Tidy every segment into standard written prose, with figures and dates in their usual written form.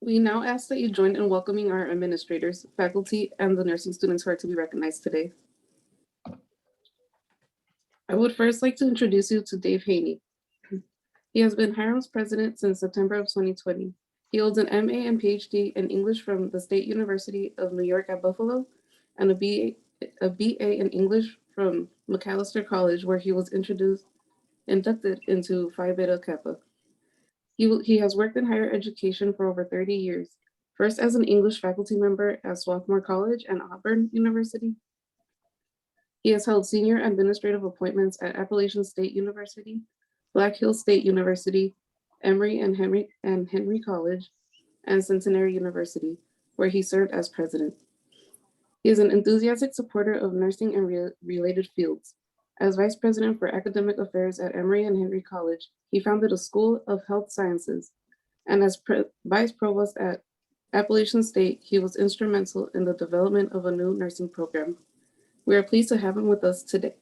We now ask that you join in welcoming our administrators, faculty, and the nursing students who are to be recognized today. I would first like to introduce you to Dave Haney. He has been Hiram's president since September of 2020. He holds an MA and PhD in English from the State University of New York at Buffalo and a BA in English from Macalester College, where he was inducted into Phi Beta Kappa. He has worked in higher education for over 30 years, first as an English faculty member at Swarthmore College and Auburn University. He has held senior administrative appointments at Appalachian State University, Black Hills State University, Emory and Henry College, and Centenary University, where he served as president. He is an enthusiastic supporter of nursing and related fields. As vice president for academic affairs at Emory and Henry College, he founded a School of Health Sciences, and as vice provost at Appalachian State, he was instrumental in the development of a new nursing program. We are pleased to have him with us today.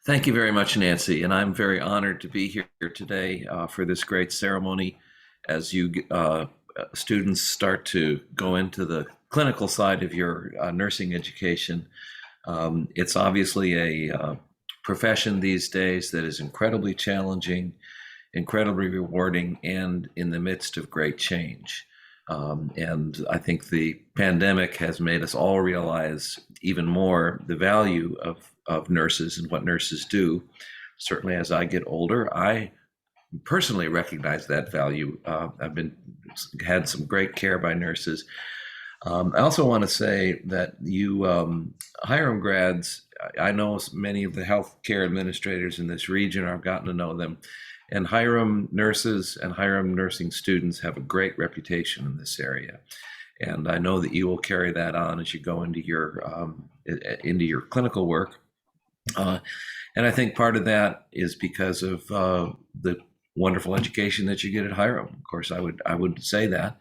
Thank you very much, Nancy, and I'm very honored to be here today for this great ceremony as you students start to go into the clinical side of your nursing education. It's obviously a profession these days that is incredibly challenging, incredibly rewarding, and in the midst of great change. And I think the pandemic has made us all realize even more the value of nurses and what nurses do. Certainly as I get older, I personally recognize that value. I've had some great care by nurses. I also want to say that you Hiram grads, I know many of the healthcare administrators in this region. I've gotten to know them. And Hiram nurses and Hiram nursing students have a great reputation in this area. And I know that you will carry that on as you go into your clinical work. And I think part of that is because of the wonderful education that you get at Hiram. Of course, I would say that.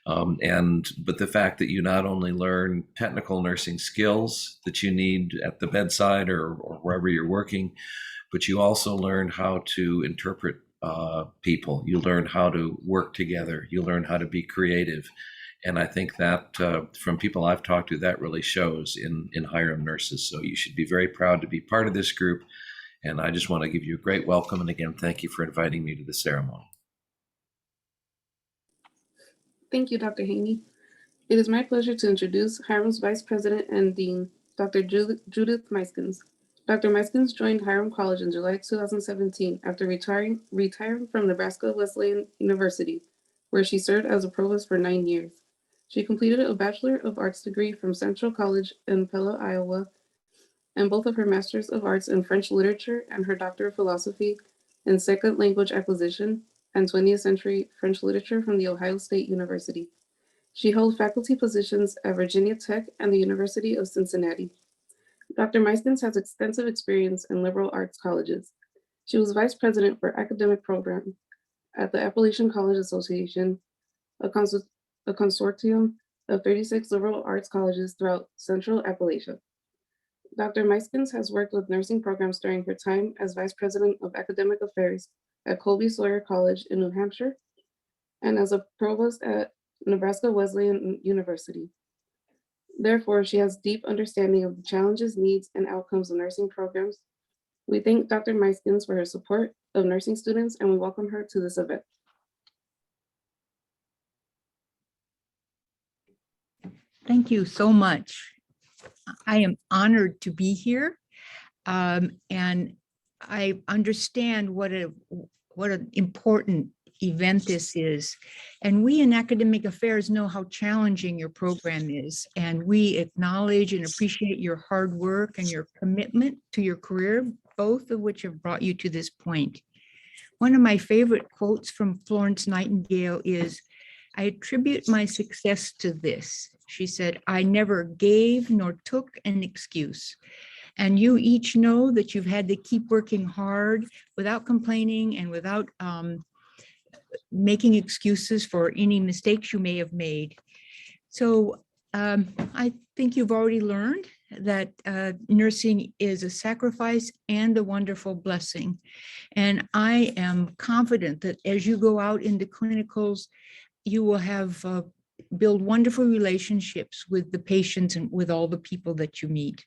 But the fact that you not only learn technical nursing skills that you need at the bedside or wherever you're working, but you also learn how to interpret people. You learn how to work together. You learn how to be creative. And I think that from people I've talked to, that really shows in Hiram nurses. So you should be very proud to be part of this group. And I just want to give you a great welcome. And again, thank you for inviting me to the ceremony. Thank you, Dr. Haney. It is my pleasure to introduce Hiram's Vice President and Dean, Dr. Judith Meiskens. Dr. Meiskens joined Hiram College in July 2017 after retiring from Nebraska Wesleyan University, where she served as a provost for 9 years. She completed a Bachelor of Arts degree from Central College in Pella, Iowa, and both of her Masters of Arts in French Literature and her Doctor of Philosophy in Second Language Acquisition and 20th Century French Literature from The Ohio State University. She held faculty positions at Virginia Tech and the University of Cincinnati. Dr. Meiskens has extensive experience in liberal arts colleges. She was vice president for academic program at the Appalachian College Association, a consortium of 36 liberal arts colleges throughout Central Appalachia. Dr. Meiskens has worked with nursing programs during her time as vice president of academic affairs at Colby Sawyer College in New Hampshire and as a provost at Nebraska Wesleyan University. Therefore, she has deep understanding of the challenges, needs, and outcomes of nursing programs. We thank Dr. Meiskens for her support of nursing students, and we welcome her to this event. Thank you so much. I am honored to be here, and I understand what an important event this is. And we in academic affairs know how challenging your program is. And we acknowledge and appreciate your hard work and your commitment to your career, both of which have brought you to this point. One of my favorite quotes from Florence Nightingale is, "I attribute my success to this." She said, "I never gave nor took an excuse." And you each know that you've had to keep working hard without complaining and without making excuses for any mistakes you may have made. So I think you've already learned that nursing is a sacrifice and a wonderful blessing. And I am confident that as you go out into clinicals, you will have build wonderful relationships with the patients and with all the people that you meet.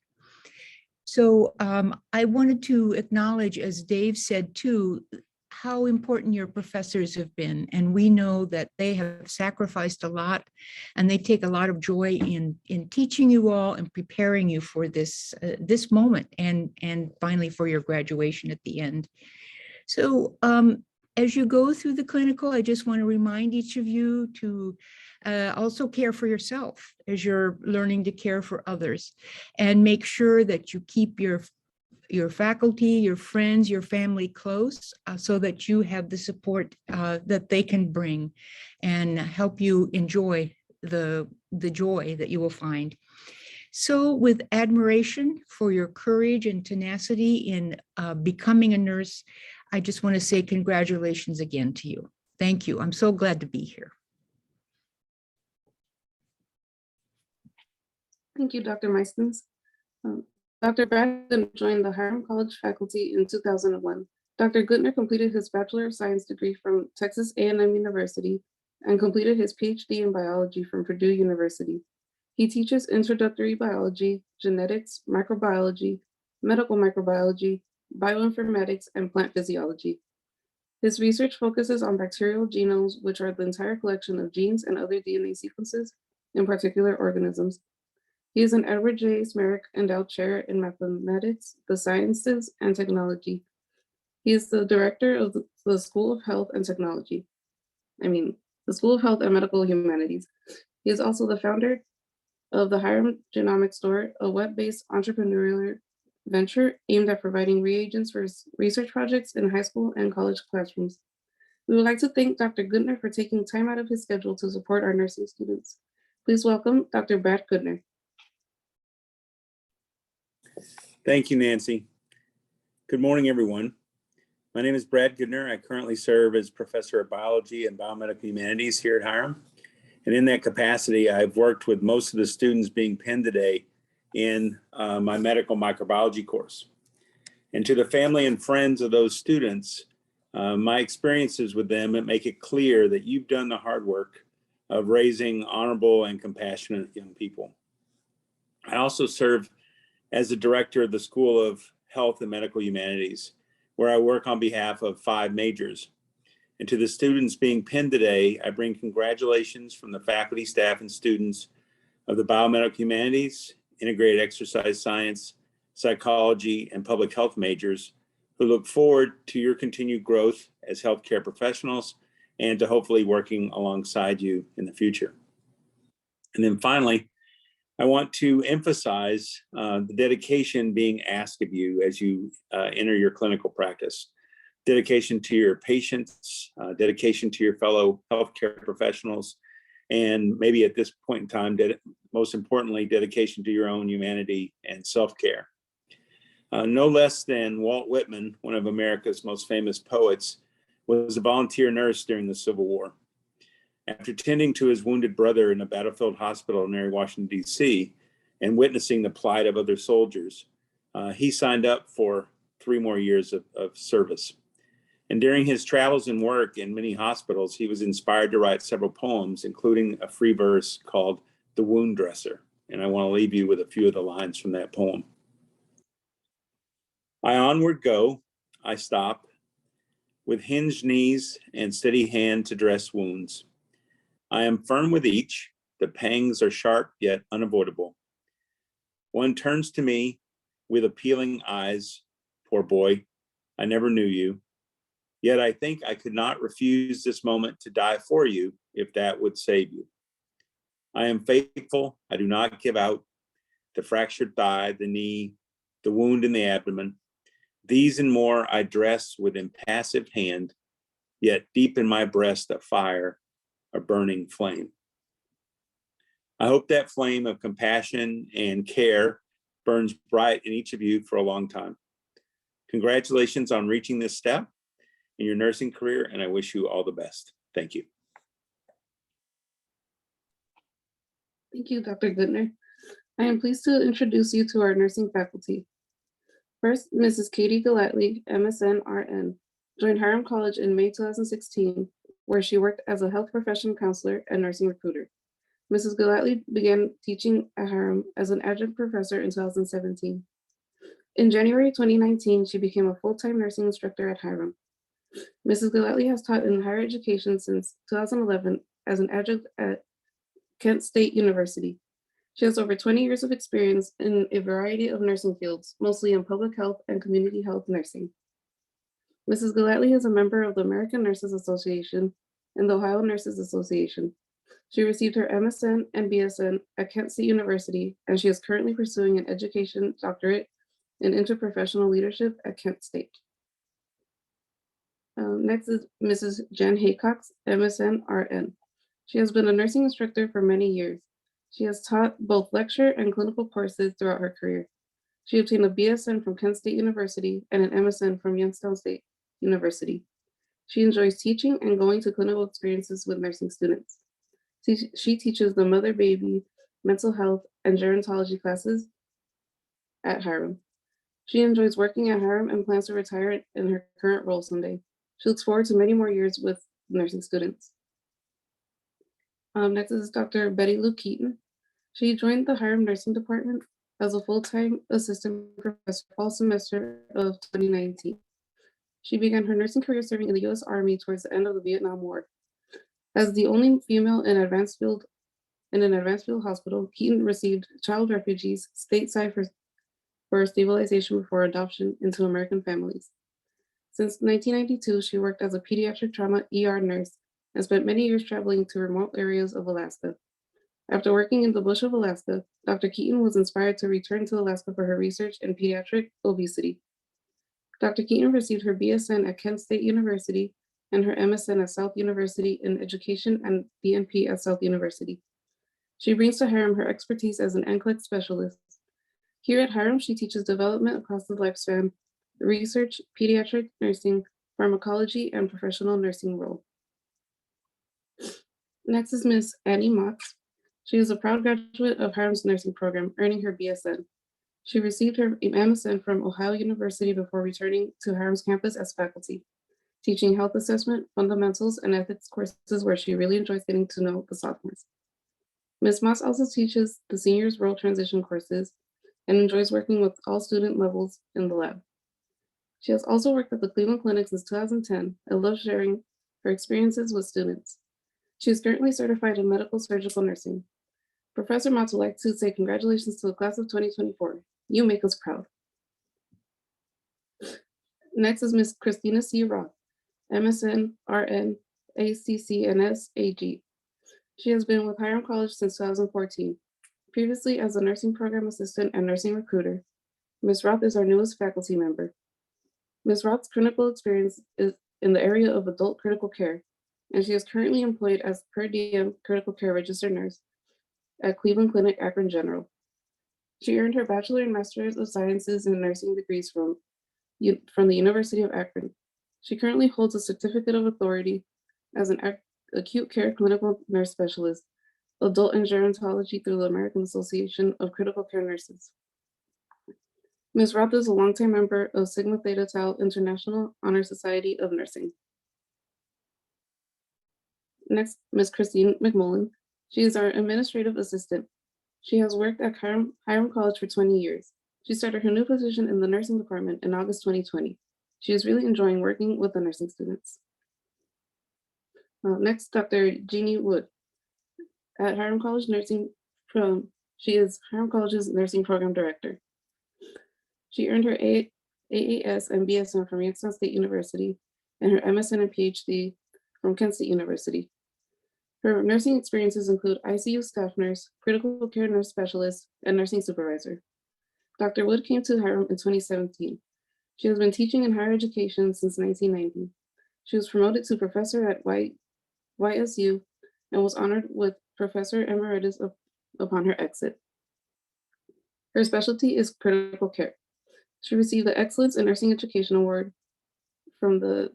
So I wanted to acknowledge, as Dave said too, how important your professors have been. And we know that they have sacrificed a lot and they take a lot of joy in teaching you all and preparing you for this this moment and finally for your graduation at the end. So as you go through the clinical, I just want to remind each of you to also care for yourself as you're learning to care for others, and make sure that you keep your faculty, your friends, your family close so that you have the support that they can bring and help you enjoy the joy that you will find. So with admiration for your courage and tenacity in becoming a nurse, I just want to say congratulations again to you. Thank you. I'm so glad to be here. Thank you, Dr. Meiskens. Dr. Bradden joined the Hiram College faculty in 2001. Dr. Guttner completed his Bachelor of Science degree from Texas A&M University and completed his PhD in biology from Purdue University. He teaches introductory biology, genetics, microbiology, medical microbiology, bioinformatics, and plant physiology. His research focuses on bacterial genomes, which are the entire collection of genes and other DNA sequences in particular organisms. He is an Edward J. Smerick Endowed Chair in Mathematics, the Sciences, and Technology. He is the director of the School of Health and Technology. The School of Health and Medical Humanities. He is also the founder of the Hiram Genomics Store, a web-based entrepreneurial venture aimed at providing reagents for research projects in high school and college classrooms. We would like to thank Dr. Guttner for taking time out of his schedule to support our nursing students. Please welcome Dr. Brad Guttner. Thank you, Nancy. Good morning, everyone. My name is Brad Guttner. I currently serve as Professor of Biology and Biomedical Humanities here at Hiram. And in that capacity, I've worked with most of the students being penned today in my medical microbiology course. And to the family and friends of those students, my experiences with them make it clear that you've done the hard work of raising honorable and compassionate young people. I also serve as the director of the School of Health and Medical Humanities, where I work on behalf of 5 majors. And to the students being penned today, I bring congratulations from the faculty, staff, and students of the Biomedical Humanities, Integrated Exercise Science, Psychology, and Public Health majors, who look forward to your continued growth as healthcare professionals and to hopefully working alongside you in the future. And then finally, I want to emphasize the dedication being asked of you as you enter your clinical practice. Dedication to your patients, dedication to your fellow healthcare professionals, and maybe at this point in time, most importantly, dedication to your own humanity and self-care. No less than Walt Whitman, one of America's most famous poets, was a volunteer nurse during the Civil War. After tending to his wounded brother in a battlefield hospital near Washington, D.C., and witnessing the plight of other soldiers, he signed up for 3 more years of service. And during his travels and work in many hospitals, he was inspired to write several poems, including a free verse called The Wound Dresser. And I want to leave you with a few of the lines from that poem. I onward go, I stop, with hinged knees and steady hand to dress wounds. I am firm with each, the pangs are sharp yet unavoidable. One turns to me with appealing eyes, poor boy, I never knew you. Yet I think I could not refuse this moment to die for you if that would save you. I am faithful, I do not give out, the fractured thigh, the knee, the wound in the abdomen. These and more I dress with impassive hand, yet deep in my breast a fire, a burning flame. I hope that flame of compassion and care burns bright in each of you for a long time. Congratulations on reaching this step in your nursing career, and I wish you all the best. Thank you. Thank you, Dr. Guttner. I am pleased to introduce you to our nursing faculty. First, Mrs. Katie Gallatley, MSN RN, joined Hiram College in May 2016, where she worked as a health profession counselor and nursing recruiter. Mrs. Gallatley began teaching at Hiram as an adjunct professor in 2017. In January 2019, she became a full-time nursing instructor at Hiram. Mrs. Gallatley has taught in higher education since 2011 as an adjunct at Kent State University. She has over 20 years of experience in a variety of nursing fields, mostly in public health and community health nursing. Mrs. Gallatley is a member of the American Nurses Association and the Ohio Nurses Association. She received her MSN and BSN at Kent State University, and she is currently pursuing an education doctorate in interprofessional leadership at Kent State. Next is Mrs. Jen Haycox, MSN RN. She has been a nursing instructor for many years. She has taught both lecture and clinical courses throughout her career. She obtained a BSN from Kent State University and an MSN from Youngstown State University. She enjoys teaching and going to clinical experiences with nursing students. She teaches the mother-baby, mental health, and gerontology classes at Hiram. She enjoys working at Hiram and plans to retire in her current role someday. She looks forward to many more years with nursing students. Next is Dr. Betty Lou Keaton. She joined the Hiram Nursing Department as a full-time assistant professor fall semester of 2019. She began her nursing career serving in the U.S. Army towards the end of the Vietnam War. As the only female in an advanced field hospital, Keaton received child refugees stateside for stabilization before adoption into American families. Since 1992, she worked as a pediatric trauma ER nurse and spent many years traveling to remote areas of Alaska. After working in the bush of Alaska, Dr. Keaton was inspired to return to Alaska for her research in pediatric obesity. Dr. Keaton received her BSN at Kent State University and her MSN at South University in Education and DNP at South University. She brings to Hiram her expertise as an NCLEX specialist. Here at Hiram, she teaches development across the lifespan, research, pediatric nursing, pharmacology, and professional nursing role. Next is Ms. Annie Motz. She is a proud graduate of Hiram's nursing program, earning her BSN. She received her MSN from Ohio University before returning to Hiram's campus as faculty, teaching health assessment, fundamentals, and ethics courses where she really enjoys getting to know the sophomores. Ms. Moss also teaches the seniors role transition courses and enjoys working with all student levels in the lab. She has also worked at the Cleveland Clinic since 2010 and loves sharing her experiences with students. She is currently certified in medical surgical nursing. Professor Motz would like to say congratulations to the class of 2024. You make us proud. Next is Ms. Christina C. Roth, MSN, RN, ACCNS, AG. She has been with Hiram College since 2014, previously as a nursing program assistant and nursing recruiter. Ms. Roth is our newest faculty member. Ms. Roth's clinical experience is in the area of adult critical care, and she is currently employed as per diem critical care registered nurse at Cleveland Clinic, Akron General. She earned her Bachelor and Master's of Sciences in Nursing degrees from the University of Akron. She currently holds a Certificate of Authority as an acute care clinical nurse specialist, adult and gerontology through the American Association of Critical Care Nurses. Ms. Roth is a longtime member of Sigma Theta Tau International Honor Society of Nursing. Next, Ms. Christine McMullen. She is our administrative assistant. She has worked at Hiram College for 20 years. She started her new position in the nursing department in August 2020. She is really enjoying working with the nursing students. Next, Dr. Jeannie Wood. At Hiram College Nursing, she is Hiram College's nursing program director. She earned her AAS and BSN from Youngstown State University and her MSN and PhD from Kent State University. Her nursing experiences include ICU staff nurse, critical care nurse specialist, and nursing supervisor. Dr. Wood came to Hiram in 2017. She has been teaching in higher education since 1990. She was promoted to professor at YSU and was honored with Professor Emeritus upon her exit. Her specialty is critical care. She received the Excellence in Nursing Education Award from the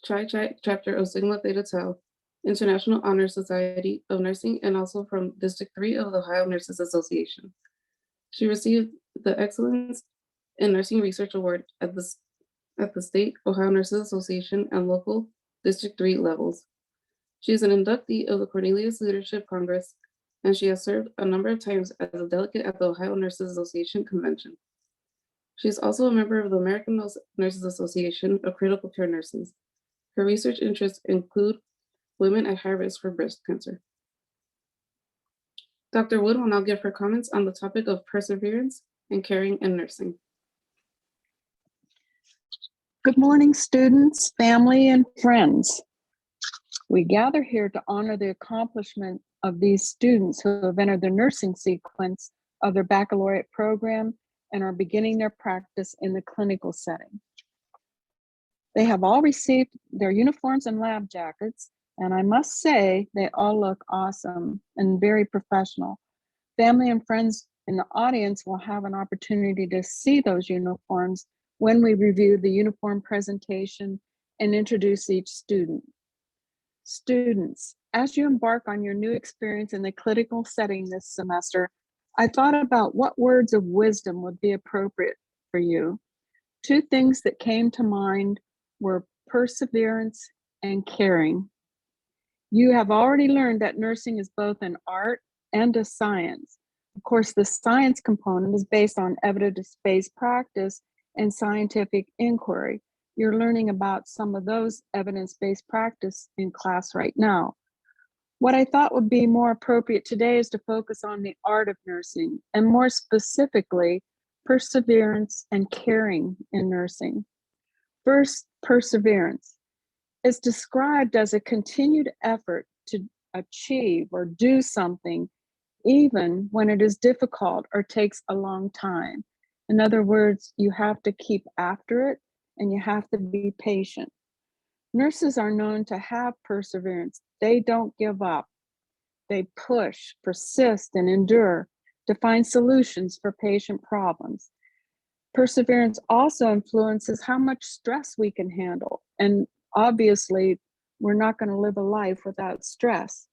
Chi-Chi chapter of Sigma Theta Tau International Honor Society of Nursing and also from District 3 of the Ohio Nurses Association. She received the Excellence in Nursing Research Award at the State Ohio Nurses Association and local District 3 levels. She is an inductee of the Cornelius Leadership Congress, and she has served a number of times as a delegate at the Ohio Nurses Association Convention. She is also a member of the American Nurses Association of Critical Care Nurses. Her research interests include women at high risk for breast cancer. Dr. Wood will now give her comments on the topic of perseverance and caring in nursing. Good morning, students, family, and friends. We gather here to honor the accomplishment of these students who have entered the nursing sequence of their baccalaureate program and are beginning their practice in the clinical setting. They have all received their uniforms and lab jackets, and I must say they all look awesome and very professional. Family and friends in the audience will have an opportunity to see those uniforms when we review the uniform presentation and introduce each student. Students, as you embark on your new experience in the clinical setting this semester, I thought about what words of wisdom would be appropriate for you. Two things that came to mind were perseverance and caring. You have already learned that nursing is both an art and a science. Of course, the science component is based on evidence-based practice and scientific inquiry. You're learning about some of those evidence-based practice in class right now. What I thought would be more appropriate today is to focus on the art of nursing, and more specifically, perseverance and caring in nursing. First, perseverance is described as a continued effort to achieve or do something even when it is difficult or takes a long time. In other words, you have to keep after it and you have to be patient. Nurses are known to have perseverance. They don't give up. They push, persist, and endure to find solutions for patient problems. Perseverance also influences how much stress we can handle. And obviously, we're not going to live a life without stress.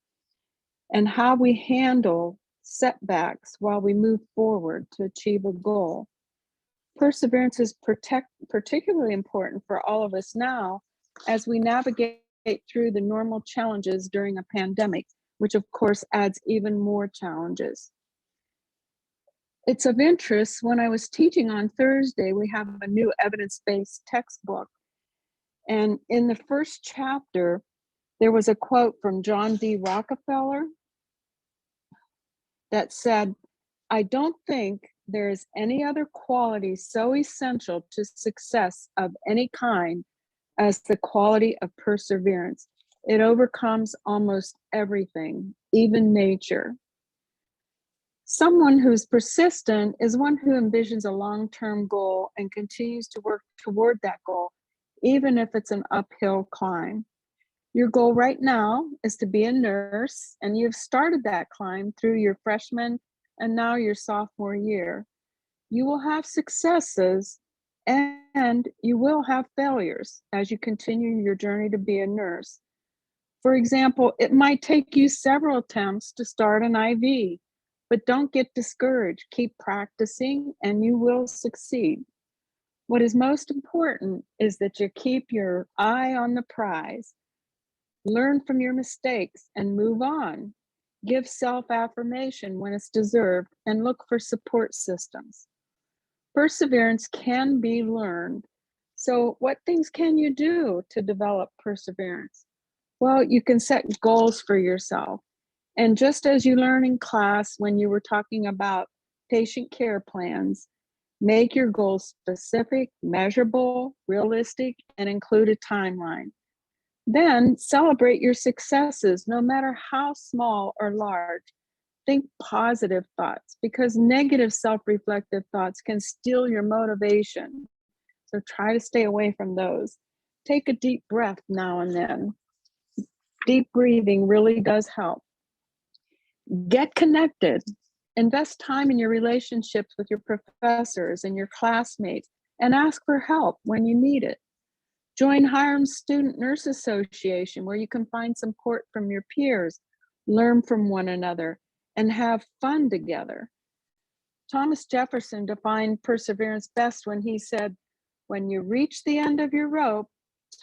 And how we handle setbacks while we move forward to achieve a goal. Perseverance is particularly important for all of us now as we navigate through the normal challenges during a pandemic, which of course adds even more challenges. It's of interest, when I was teaching on Thursday, we have a new evidence-based textbook. And in the first chapter, there was a quote from John D. Rockefeller that said, "I don't think there is any other quality so essential to success of any kind as the quality of perseverance. It overcomes almost everything, even nature." Someone who's persistent is one who envisions a long-term goal and continues to work toward that goal, even if it's an uphill climb. Your goal right now is to be a nurse, and you've started that climb through your freshman and now your sophomore year. You will have successes and you will have failures as you continue your journey to be a nurse. For example, it might take you several attempts to start an IV, but don't get discouraged. Keep practicing and you will succeed. What is most important is that you keep your eye on the prize. Learn from your mistakes and move on. Give self-affirmation when it's deserved and look for support systems. Perseverance can be learned. So what things can you do to develop perseverance? Well, you can set goals for yourself. And just as you learn in class when you were talking about patient care plans, make your goals specific, measurable, realistic, and include a timeline. Then celebrate your successes, no matter how small or large. Think positive thoughts, because negative self-reflective thoughts can steal your motivation. So try to stay away from those. Take a deep breath now and then. Deep breathing really does help. Get connected. Invest time in your relationships with your professors and your classmates, and ask for help when you need it. Join Hiram's Student Nurse Association, where you can find support from your peers, learn from one another, and have fun together. Thomas Jefferson defined perseverance best when he said, "When you reach the end of your rope,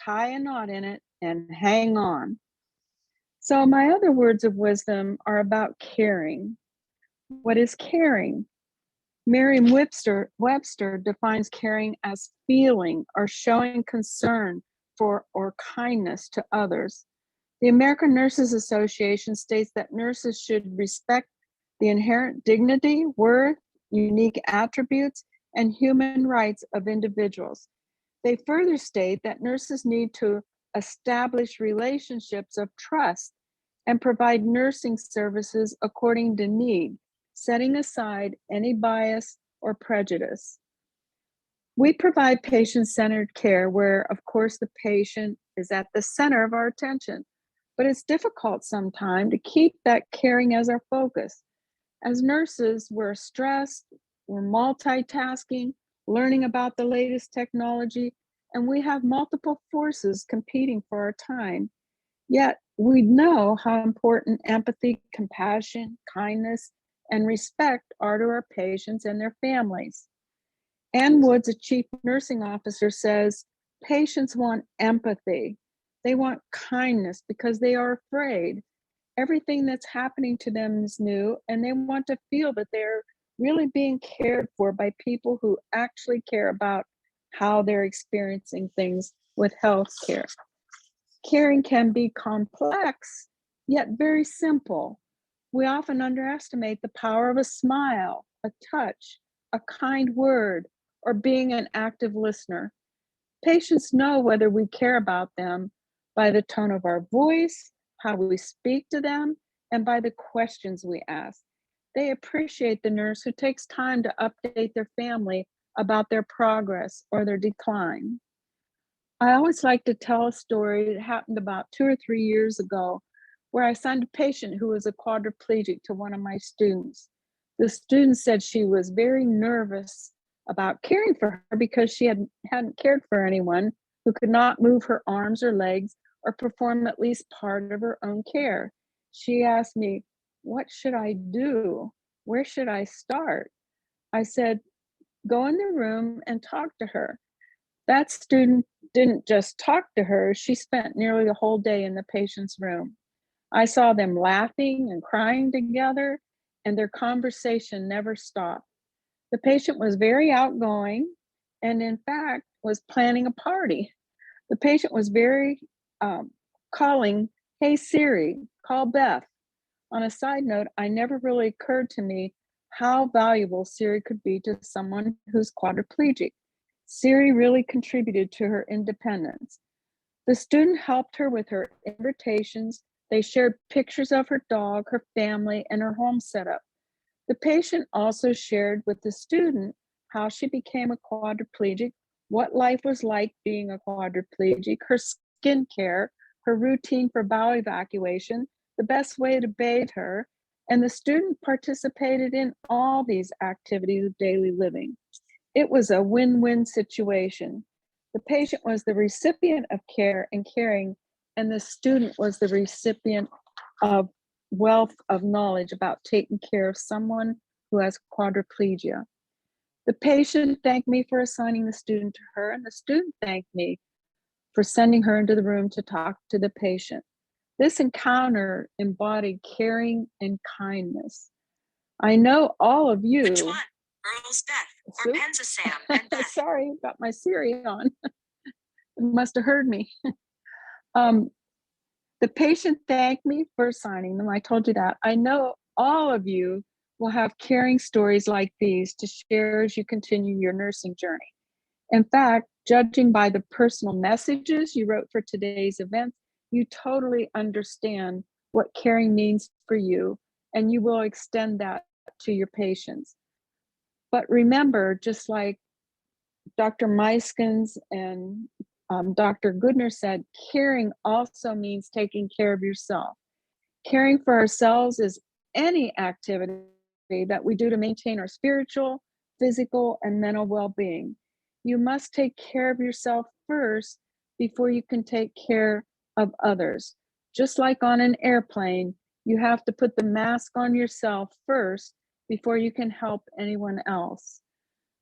tie a knot in it and hang on." So, my other words of wisdom are about caring. What is caring? Merriam-Webster defines caring as feeling or showing concern for or kindness to others. The American Nurses Association states that nurses should respect the inherent dignity, worth, unique attributes, and human rights of individuals. They further state that nurses need to establish relationships of trust and provide nursing services according to need, setting aside any bias or prejudice. We provide patient-centered care where, of course, the patient is at the center of our attention, but it's difficult sometimes to keep that caring as our focus. As nurses, we're stressed, we're multitasking, learning about the latest technology, and we have multiple forces competing for our time. Yet we know how important empathy, compassion, kindness, and respect are to our patients and their families. Ann Woods, a chief nursing officer, says patients want empathy. They want kindness because they are afraid. Everything that's happening to them is new, and they want to feel that they're really being cared for by people who actually care about how they're experiencing things with healthcare. Caring can be complex, yet very simple. We often underestimate the power of a smile, a touch, a kind word, or being an active listener. Patients know whether we care about them by the tone of our voice, how we speak to them, and by the questions we ask. They appreciate the nurse who takes time to update their family about their progress or their decline. I always like to tell a story that happened about 2 or 3 years ago, where I assigned a patient who was a quadriplegic to one of my students. The student said she was very nervous about caring for her because she hadn't cared for anyone who could not move her arms or legs or perform at least part of her own care. She asked me, "What should I do? Where should I start?" I said, "Go in the room and talk to her." That student didn't just talk to her, she spent nearly the whole day in the patient's room. I saw them laughing and crying together, and their conversation never stopped. The patient was very outgoing and, in fact, was planning a party. The patient was very calling, "Hey Siri, call Beth." On a side note, I never really occurred to me how valuable Siri could be to someone who's quadriplegic. Siri really contributed to her independence. The student helped her with her invitations. They shared pictures of her dog, her family, and her home setup. The patient also shared with the student how she became a quadriplegic, what life was like being a quadriplegic, her skin care, her routine for bowel evacuation, the best way to bathe her, and the student participated in all these activities of daily living. It was a win-win situation. The patient was the recipient of care and caring, and the student was the recipient of wealth of knowledge about taking care of someone who has quadriplegia. The patient thanked me for assigning the student to her, and the student thanked me for sending her into the room to talk to the patient. This encounter embodied caring and kindness. I know all of you. Which one? Earl's Beth or Penza Sam and Beth? Sorry, got my Siri on. It must have heard me. The patient thanked me for signing them. I told you that. I know all of you will have caring stories like these to share as you continue your nursing journey. In fact, judging by the personal messages you wrote for today's event, you totally understand what caring means for you, and you will extend that to your patients. But remember, just like Dr. Meiskens and Dr. Goodner said, caring also means taking care of yourself. Caring for ourselves is any activity that we do to maintain our spiritual, physical, and mental well-being. You must take care of yourself first before you can take care of others. Just like on an airplane, you have to put the mask on yourself first before you can help anyone else.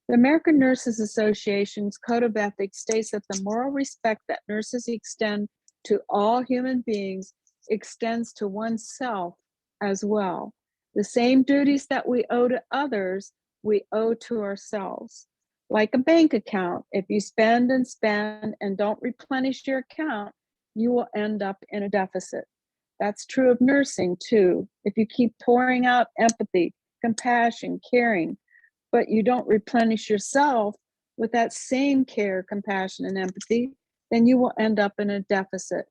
The American Nurses Association's Code of Ethics states that the moral respect that nurses extend to all human beings extends to oneself as well. The same duties that we owe to others, we owe to ourselves. Like a bank account, if you spend and don't replenish your account, you will end up in a deficit. That's true of nursing too. If you keep pouring out empathy, compassion, caring, but you don't replenish yourself with that same care, compassion, and empathy, then you will end up in a deficit.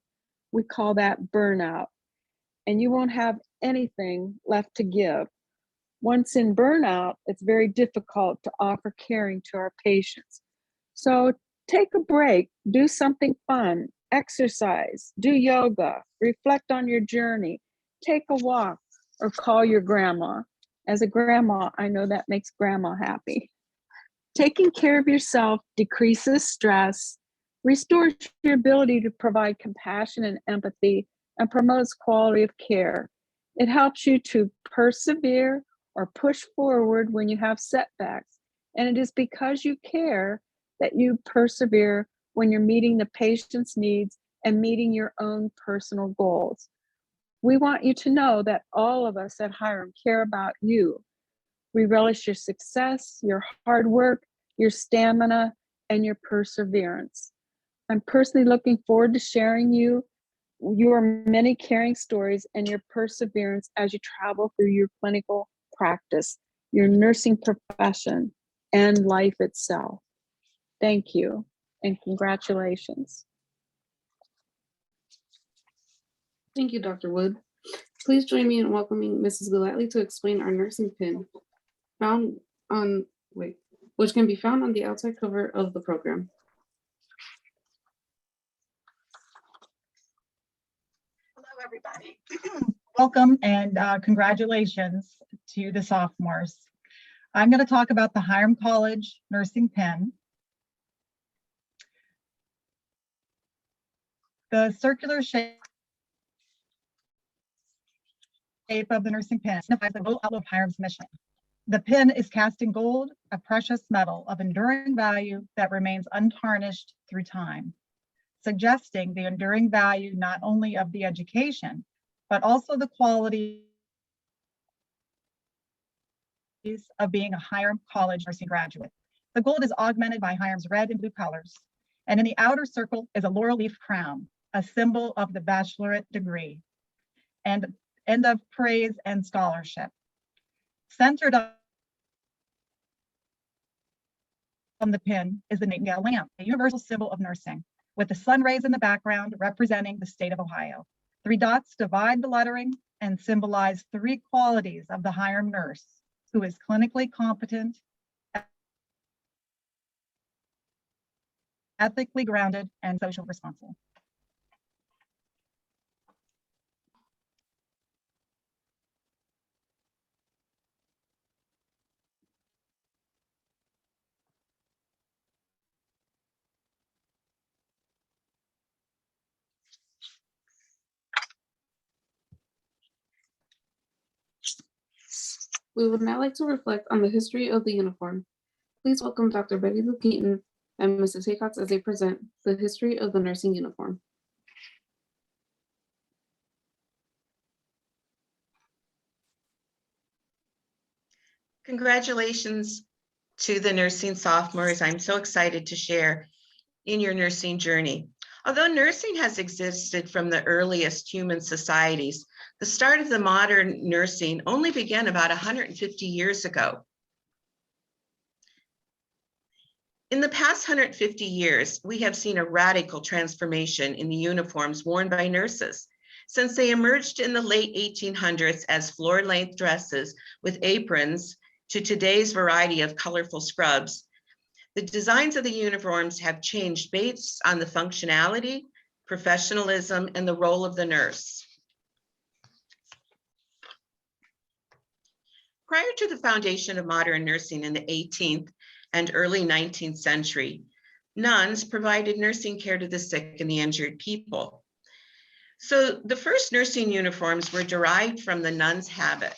We call that burnout. And you won't have anything left to give. Once in burnout, it's very difficult to offer caring to our patients. So take a break, do something fun, exercise, do yoga, reflect on your journey, take a walk, or call your grandma. As a grandma, I know that makes grandma happy. Taking care of yourself decreases stress, restores your ability to provide compassion and empathy, and promotes quality of care. It helps you to persevere or push forward when you have setbacks. And it is because you care that you persevere when you're meeting the patient's needs and meeting your own personal goals. We want you to know that all of us at Hiram care about you. We relish your success, your hard work, your stamina, and your perseverance. I'm personally looking forward to sharing your many caring stories and your perseverance as you travel through your clinical practice, your nursing profession, and life itself. Thank you and congratulations. Thank you, Dr. Wood. Please join me in welcoming Mrs. Gallatley to explain our nursing pin, which can be found on the outside cover of the program. Hello, everybody. Welcome and congratulations to the sophomores. I'm going to talk about the Hiram College nursing pin. The circular shape of the nursing pin signifies the goal of Hiram's mission. The pin is cast in gold, a precious metal of enduring value that remains untarnished through time, suggesting the enduring value not only of the education, but also the quality of being a Hiram College nursing graduate. The gold is augmented by Hiram's red and blue colors, and in the outer circle is a laurel leaf crown, a symbol of the bachelorette degree, and of praise and scholarship. Centered on the pin is the Nightingale lamp, a universal symbol of nursing, with the sun rays in the background representing the state of Ohio. 3 dots divide the lettering and symbolize 3 qualities of the Hiram nurse, who is clinically competent, ethically grounded, and socially responsible. We would now like to reflect on the history of the uniform. Please welcome Dr. Betty Lou Keaton and Mrs. Haycox as they present the history of the nursing uniform. Congratulations to the nursing sophomores. I'm so excited to share in your nursing journey. Although nursing has existed from the earliest human societies, the start of the modern nursing only began about 150 years ago. In the past 150 years, we have seen a radical transformation in the uniforms worn by nurses. Since they emerged in the late 1800s as floor-length dresses with aprons to today's variety of colorful scrubs, the designs of the uniforms have changed based on the functionality, professionalism, and the role of the nurse. Prior to the foundation of modern nursing in the 18th and early 19th century, nuns provided nursing care to the sick and the injured people. So the first nursing uniforms were derived from the nun's habit.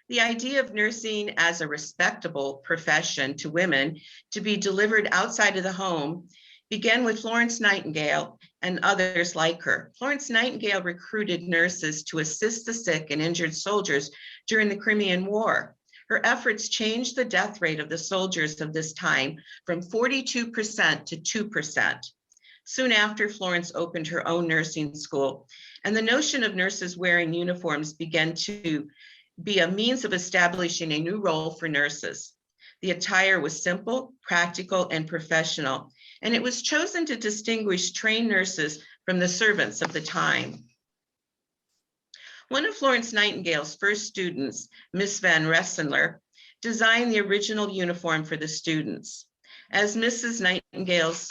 The idea of nursing as a respectable profession to women to be delivered outside of the home began with Florence Nightingale and others like her. Florence Nightingale recruited nurses to assist the sick and injured soldiers during the Crimean War. Her efforts changed the death rate of the soldiers of this time from 42% to 2%. Soon after, Florence opened her own nursing school, and the notion of nurses wearing uniforms began to be a means of establishing a new role for nurses. The attire was simple, practical, and professional, and it was chosen to distinguish trained nurses from the servants of the time. One of Florence Nightingale's first students, Miss Van Rensselaer, designed the original uniform for the students. As Mrs. Nightingale's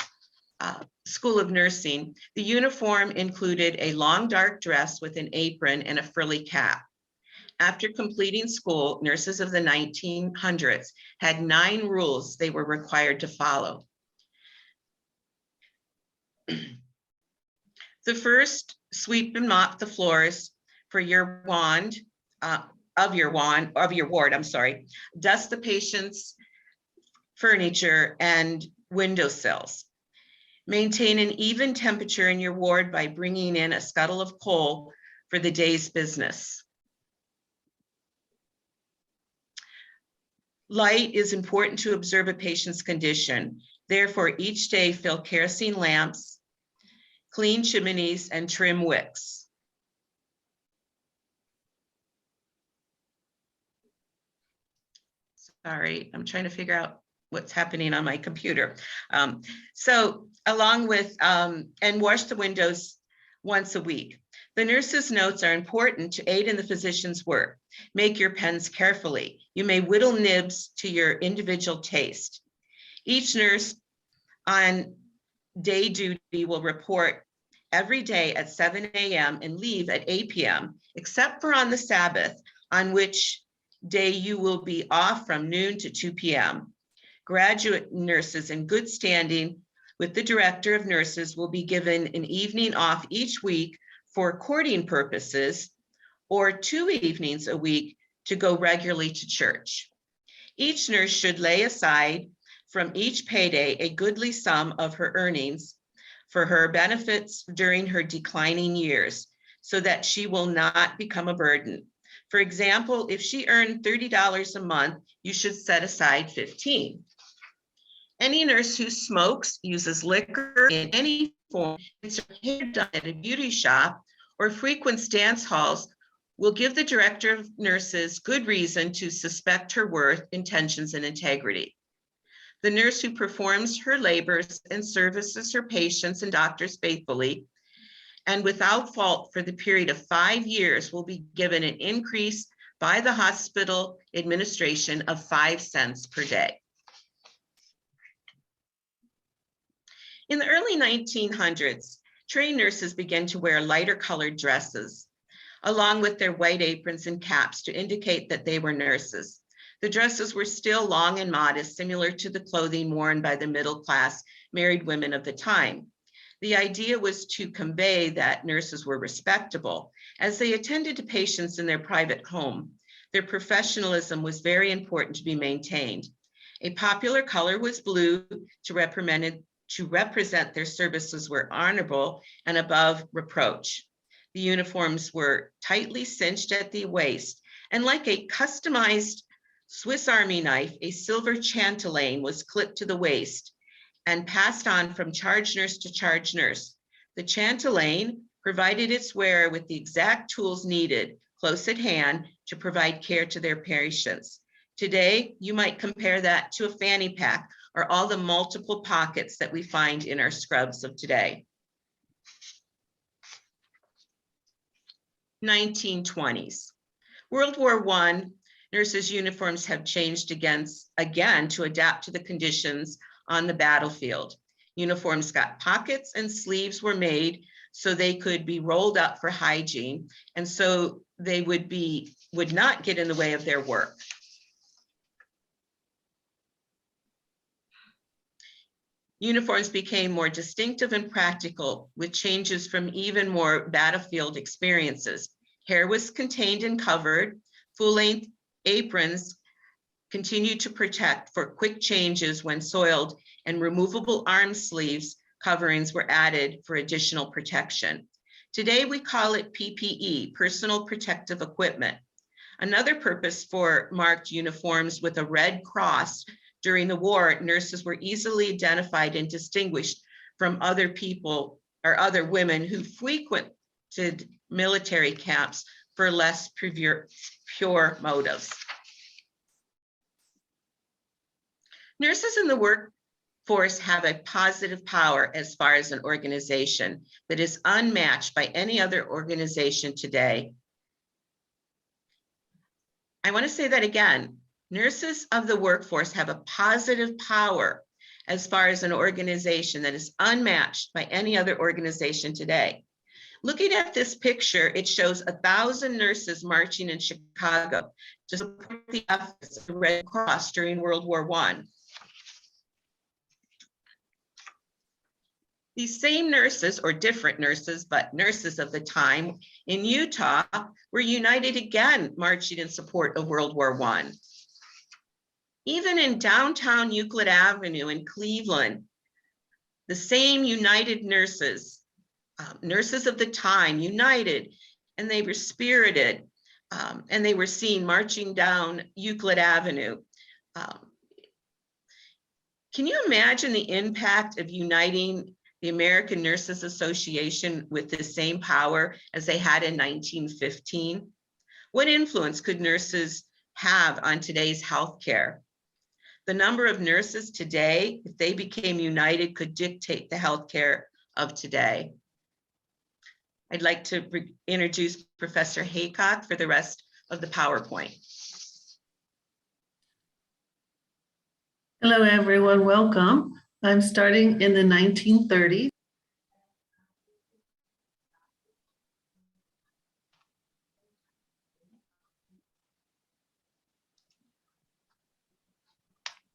School of Nursing, the uniform included a long dark dress with an apron and a frilly cap. After completing school, nurses of the 1900s had 9 rules they were required to follow. The first, sweep and mop the floors for your ward, dust the patient's furniture and windowsills. Maintain an even temperature in your ward by bringing in a scuttle of coal for the day's business. Light is important to observe a patient's condition. Therefore, each day fill kerosene lamps, clean chimneys, and trim wicks. Sorry, I'm trying to figure out what's happening on my computer. So along with, and wash the windows once a week. The nurse's notes are important to aid in the physician's work. Make your pens carefully. You may whittle nibs to your individual taste. Each nurse on day duty will report every day at 7 a.m. and leave at 8 p.m., except for on the Sabbath, on which day you will be off from noon to 2 p.m. Graduate nurses in good standing with the director of nurses will be given an evening off each week for courting purposes, or 2 evenings a week to go regularly to church. Each nurse should lay aside from each payday a goodly sum of her earnings for her benefits during her declining years, so that she will not become a burden. For example, if she earned $30 a month, you should set aside $15. Any nurse who smokes, uses liquor in any form, gets her hair done at a beauty shop, or frequents dance halls will give the director of nurses good reason to suspect her worth, intentions, and integrity. The nurse who performs her labors and services her patients and doctors faithfully and without fault for the period of 5 years will be given an increase by the hospital administration of 5 cents per day. In the early 1900s, trained nurses began to wear lighter colored dresses, along with their white aprons and caps to indicate that they were nurses. The dresses were still long and modest, similar to the clothing worn by the middle-class married women of the time. The idea was to convey that nurses were respectable, as they attended to patients in their private home. Their professionalism was very important to be maintained. A popular color was blue to represent their services were honorable and above reproach. The uniforms were tightly cinched at the waist, and like a customized Swiss Army knife, a silver chatelaine was clipped to the waist and passed on from charge nurse to charge nurse. The chatelaine provided its wearer with the exact tools needed close at hand to provide care to their patients. Today, you might compare that to a fanny pack or all the multiple pockets that we find in our scrubs of today. 1920s. World War I, nurses' uniforms have changed again to adapt to the conditions on the battlefield. Uniforms got pockets and sleeves were made so they could be rolled up for hygiene, and so they would not get in the way of their work. Uniforms became more distinctive and practical, with changes from even more battlefield experiences. Hair was contained and covered. Full-length aprons continue to protect for quick changes when soiled, and removable arm sleeves coverings were added for additional protection. Today, we call it PPE, personal protective equipment. Another purpose for marked uniforms with a red cross during the war, nurses were easily identified and distinguished from other people or other women who frequented military camps for less pure motives. Nurses in the workforce have a positive power as far as an organization that is unmatched by any other organization today. I want to say that again. Nurses of the workforce have a positive power as far as an organization that is unmatched by any other organization today. Looking at this picture, it shows 1,000 nurses marching in Chicago to support the efforts of the Red Cross during World War I. These same nurses, or different nurses, but nurses of the time in Utah, were united again, marching in support of World War I. Even in downtown Euclid Avenue in Cleveland, the same united nurses, nurses of the time, united, and they were spirited, and they were seen marching down Euclid Avenue. Can you imagine the impact of uniting the American Nurses Association with the same power as they had in 1915? What influence could nurses have on today's healthcare? The number of nurses today, if they became united, could dictate the healthcare of today. I'd like to introduce Professor Haycock for the rest of the PowerPoint. Hello, everyone. Welcome. I'm starting in the 1930s.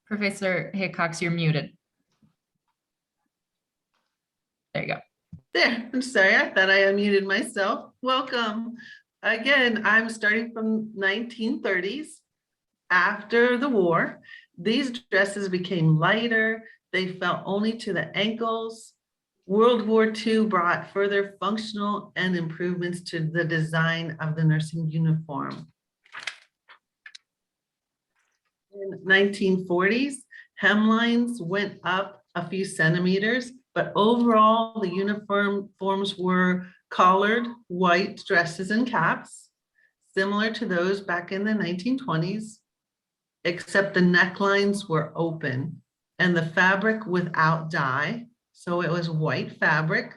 Professor Hickox, you're muted. There you go. There, I'm sorry, I thought I unmuted myself. Welcome. Again, I'm starting from 1930s. After the war, these dresses became lighter. They fell only to the ankles. World War II brought further functional and improvements to the design of the nursing uniform. In 1940s, hemlines went up a few centimeters, but overall the uniforms were collared white dresses and caps, similar to those back in the 1920s, except the necklines were open and the fabric without dye. So it was white fabric,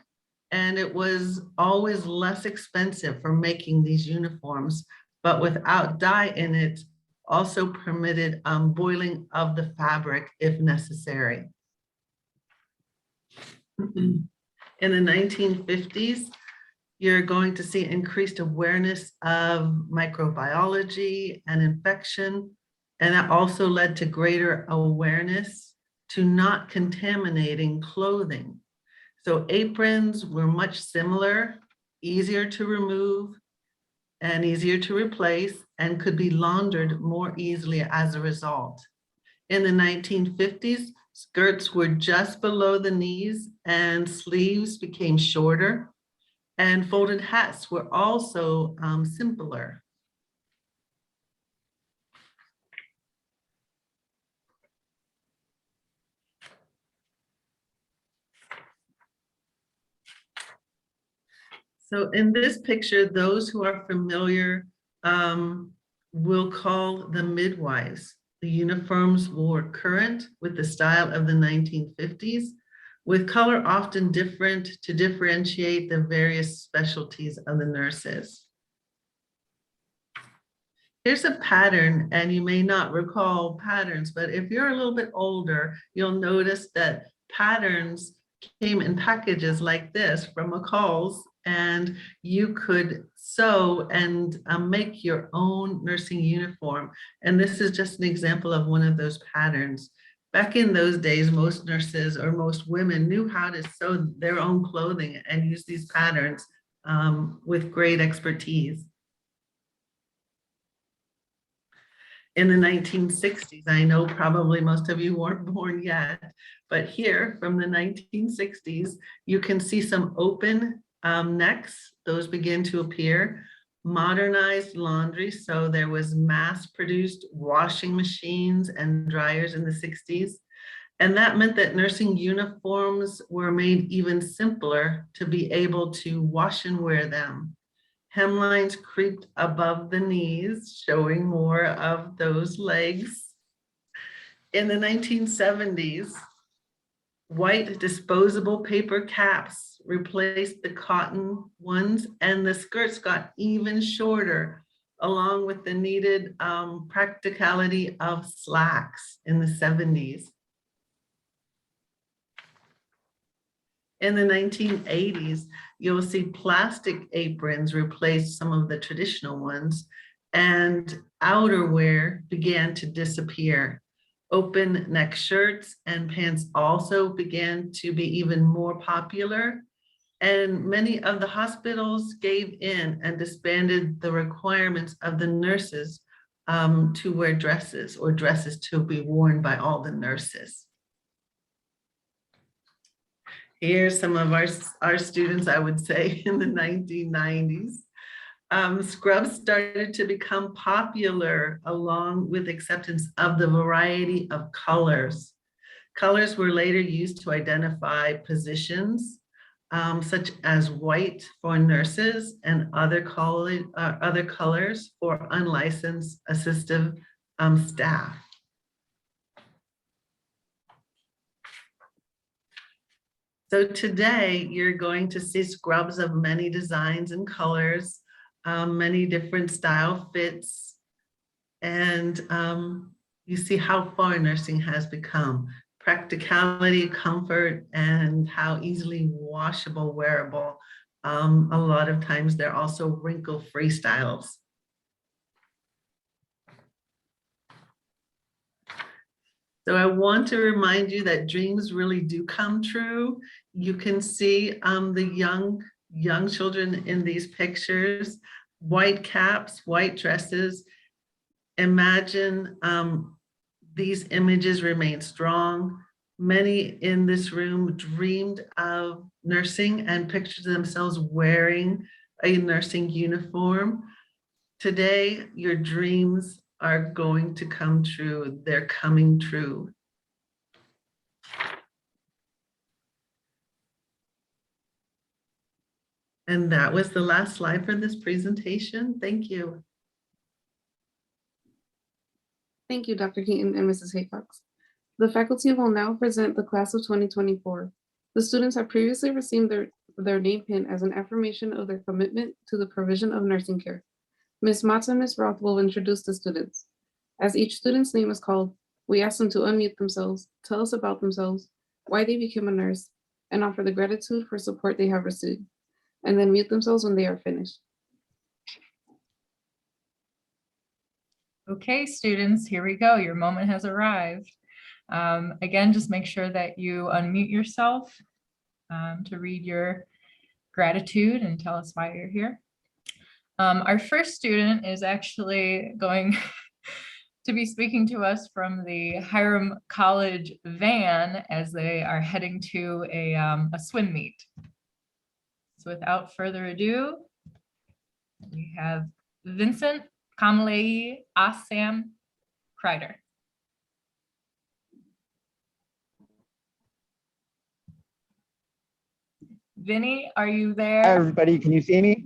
and it was always less expensive for making these uniforms, but without dye in it, also permitted boiling of the fabric if necessary. In the 1950s, you're going to see increased awareness of microbiology and infection, and that also led to greater awareness to not contaminating clothing. So aprons were much similar, easier to remove and easier to replace, and could be laundered more easily as a result. In the 1950s, skirts were just below the knees and sleeves became shorter, and folded hats were also simpler. So in this picture, those who are familiar will call the midwives. The uniforms were current with the style of the 1950s, with color often different to differentiate the various specialties of the nurses. Here's a pattern, and you may not recall patterns, but if you're a little bit older, you'll notice that patterns came in packages like this from McCall's, and you could sew and make your own nursing uniform. And this is just an example of one of those patterns. Back in those days, most nurses or most women knew how to sew their own clothing and use these patterns with great expertise. in the 1960s. I know probably most of you weren't born yet, but here from the 1960s, you can see some open necks. Those begin to appear. Modernized laundry. So there was mass-produced washing machines and dryers in the 60s. And that meant that nursing uniforms were made even simpler to be able to wash and wear them. Hemlines creeped above the knees, showing more of those legs. In the 1970s, white disposable paper caps replaced the cotton ones, and the skirts got even shorter, along with the needed practicality of slacks in the 70s. In the 1980s, you'll see plastic aprons replace some of the traditional ones, and outerwear began to disappear. Open neck shirts and pants also began to be even more popular, and many of the hospitals gave in and disbanded the requirements of the nurses to wear dresses, or dresses to be worn by all the nurses. Here's some of our students, I would say, in the 1990s. Scrubs started to become popular along with acceptance of the variety of colors. Colors were later used to identify positions, such as white for nurses and other colors for unlicensed assistive staff. So today you're going to see scrubs of many designs and colors, many different style fits, and you see how far nursing has become. Practicality, comfort, and how easily washable, wearable. A lot of times they're also wrinkle-free styles. So I want to remind you that dreams really do come true. You can see the young children in these pictures, white caps, white dresses. Imagine these images remain strong. Many in this room dreamed of nursing and pictured themselves wearing a nursing uniform. Today, your dreams are going to come true. They're coming true. And that was the last slide for this presentation. Thank you. Thank you, Dr. Heaton and Mrs. Haycox. The faculty will now present the class of 2024. The students have previously received their name pin as an affirmation of their commitment to the provision of nursing care. Ms. Mata and Ms. Roth will introduce the students. As each student's name is called, we ask them to unmute themselves, tell us about themselves, why they became a nurse, and offer the gratitude for support they have received, and then mute themselves when they are finished. Okay, students, here we go. Your moment has arrived. Again, just make sure that you unmute yourself to read your gratitude and tell us why you're here. Our first student is actually going to be speaking to us from the Hiram College van as they are heading to a swim meet. So without further ado, we have Vincent Kamalei Assam Kreider. Vinny, are you there? Hi, everybody. Can you see me?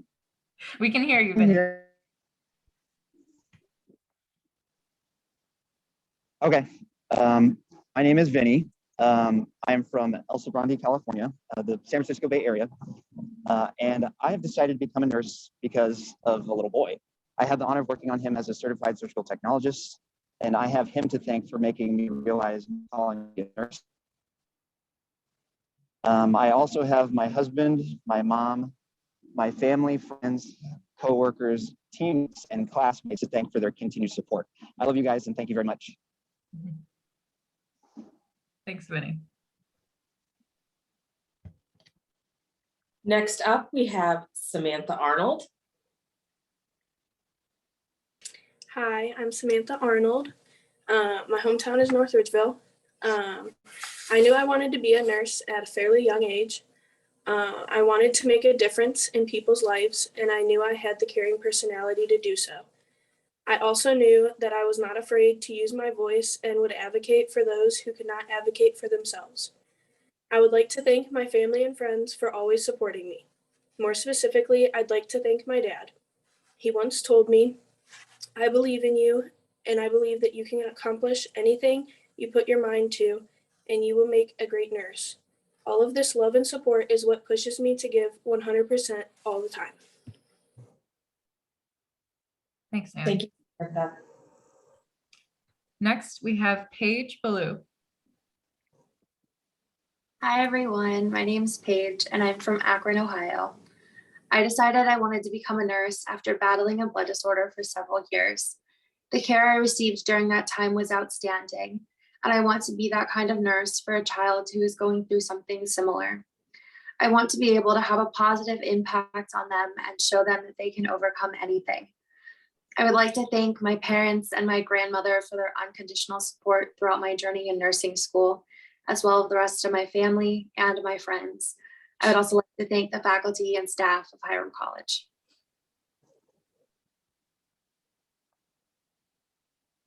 We can hear you, Vinny. Okay. My name is Vinny. I am from El Segundo, California, the San Francisco Bay Area. And I have decided to become a nurse because of a little boy. I had the honor of working on him as a certified surgical technologist, and I have him to thank for making me realize calling me a nurse. I also have my husband, my mom, my family, friends, coworkers, teammates, and classmates to thank for their continued support. I love you guys, and thank you very much. Thanks, Vinny. Next up, we have Samantha Arnold. Hi, I'm Samantha Arnold. My hometown is North Ridgeville. I knew I wanted to be a nurse at a fairly young age. I wanted to make a difference in people's lives, and I knew I had the caring personality to do so. I also knew that I was not afraid to use my voice and would advocate for those who could not advocate for themselves. I would like to thank my family and friends for always supporting me. More specifically, I'd like to thank my dad. He once told me, "I believe in you, and I believe that you can accomplish anything you put your mind to, and you will make a great nurse." All of this love and support is what pushes me to give 100% all the time. Thanks, Anne. Thank you for that. Next, we have Paige Ballou. Hi everyone, my name is Paige and I'm from Akron, Ohio. I decided I wanted to become a nurse after battling a blood disorder for several years. The care I received during that time was outstanding, and I want to be that kind of nurse for a child who is going through something similar. I want to be able to have a positive impact on them and show them that they can overcome anything. I would like to thank my parents and my grandmother for their unconditional support throughout my journey in nursing school, as well as the rest of my family and my friends. I would also like to thank the faculty and staff of Hiram College.